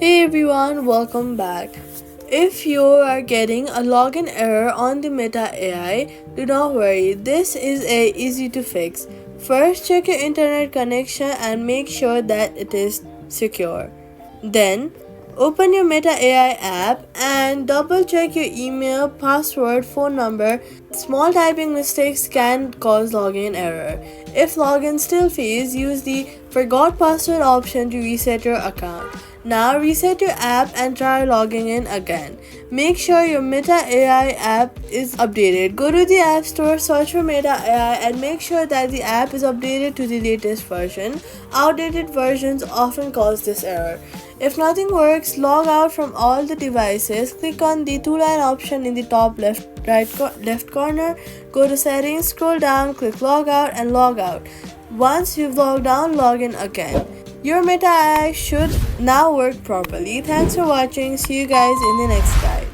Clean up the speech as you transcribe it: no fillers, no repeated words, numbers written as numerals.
Hey everyone, welcome back. If you are getting a login error on the Meta AI, do not worry. This is easy to fix. First, check your internet connection and make sure that it is secure. Then, open your Meta AI app and double check your email, password, phone number. Small typing mistakes can cause login error. If login still fails, use the forgot password option to reset your account. Now reset your app and try logging in again. Make sure your Meta AI app is updated. Go to the App Store, search for Meta AI and make sure that the app is updated to the latest version. Outdated versions often cause this error. If nothing works, log out from all the devices. Click on the two-line option in the top left corner. Go to settings, scroll down, click log out and log out. Once you've logged out, log in again. Your Meta AI should now work properly. Thanks for watching. See you guys in the next guide.